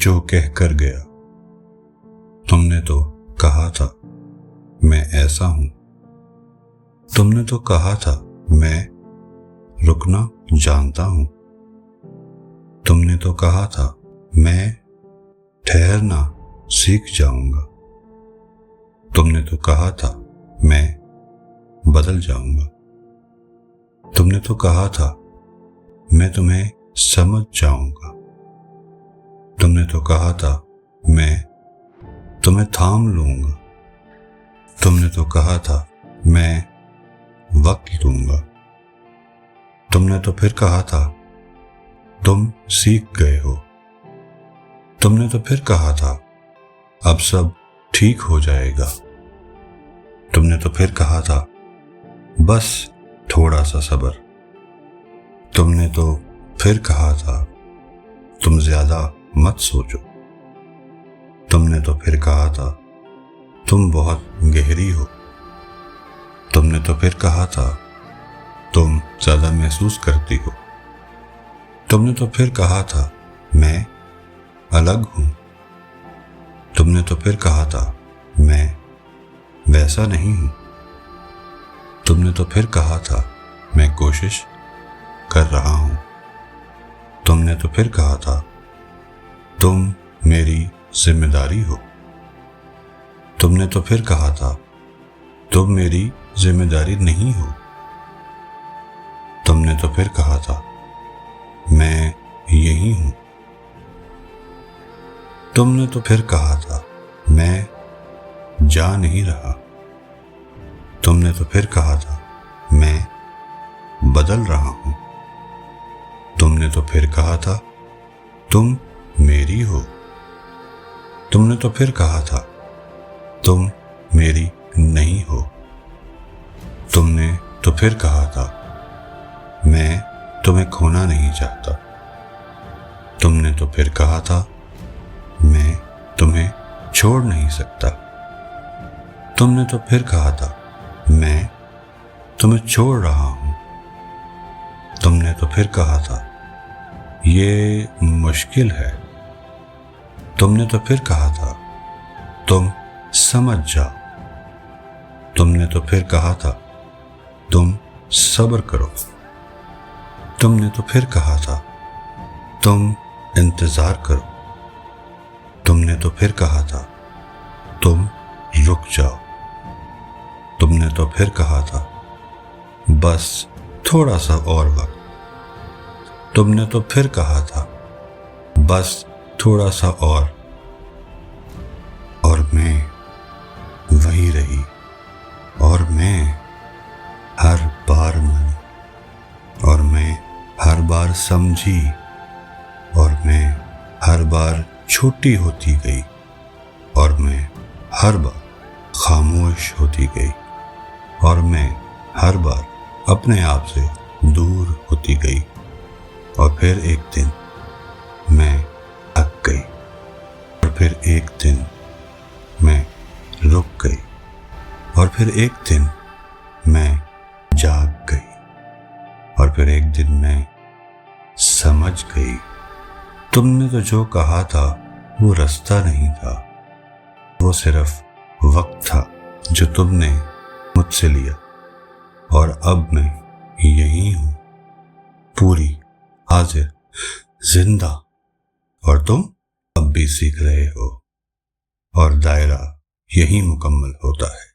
جو کہہ کر گیا۔ تم نے تو کہا تھا میں ایسا ہوں، تم نے تو کہا تھا میں رکنا جانتا ہوں، تم نے تو کہا تھا میں ٹھہرنا سیکھ جاؤں گا، تم نے تو کہا تھا میں بدل جاؤں گا، تم نے تو کہا تھا میں تمہیں سمجھ جاؤں گا، تم نے تو کہا تھا میں تمہیں تھام لوں گا، تم نے تو کہا تھا میں وقت لوں گا، تم نے تو پھر کہا تھا تم سیکھ گئے ہو، تم نے تو پھر کہا تھا اب سب ٹھیک ہو جائے گا، تم نے تو پھر کہا تھا بس تھوڑا سا صبر، تم نے تو پھر کہا تھا تم زیادہ مت سوچو، تم نے تو پھر کہا تھا تم بہت گہری ہو، تم نے تو پھر کہا تھا تم زیادہ محسوس کرتی ہو، تم نے تو پھر کہا تھا میں الگ ہوں، تم نے تو پھر کہا تھا میں ویسا نہیں ہوں، تم نے تو پھر کہا تھا میں کوشش کر رہا ہوں، تم نے تو پھر کہا تھا تم میری ذمہ داری ہو، تم نے تو پھر کہا تھا تم میری ذمہ داری نہیں ہو، تم نے تو پھر کہا تھا میں یہی ہوں، تم نے تو پھر کہا تھا میں جا نہیں رہا، تم نے تو پھر کہا تھا میں بدل رہا ہوں، تم نے تو پھر کہا تھا تم میری ہو، تم نے تو پھر کہا تھا تم میری نہیں ہو، تم نے تو پھر کہا تھا میں تمہیں کھونا نہیں چاہتا، تم نے تو پھر کہا تھا میں تمہیں چھوڑ نہیں سکتا، تم نے تو پھر کہا تھا میں تمہیں چھوڑ رہا ہوں، تم نے تو پھر کہا تھا یہ مشکل ہے، تم نے تو پھر کہا تھا تم سمجھ جاؤ، تم نے تو پھر کہا تھا تم صبر کرو، تم نے تو پھر کہا تھا تم انتظار کرو، تم نے تو پھر کہا تھا تم رک جاؤ، تم نے تو پھر کہا تھا بس تھوڑا سا اور وقت، تم نے تو پھر کہا تھا بس تھوڑا سا اور میں وہی رہی، اور میں ہر بار مانی، اور میں ہر بار سمجھی، اور میں ہر بار چھوٹی ہوتی گئی، اور میں ہر بار خاموش ہوتی گئی، اور میں ہر بار اپنے آپ سے دور ہوتی گئی، اور پھر ایک دن میں تھک گئی، اور پھر ایک دن میں رک گئی، اور پھر ایک دن میں جاگ گئی، اور پھر ایک دن میں سمجھ گئی۔ تم نے تو جو کہا تھا وہ رستہ نہیں تھا، وہ صرف وقت تھا جو تم نے مجھ سے لیا، اور اب میں یہی ہوں، پوری حاضر زندہ، اور تم اب بھی سیکھ رہے ہو، اور دائرہ یہی مکمل ہوتا ہے۔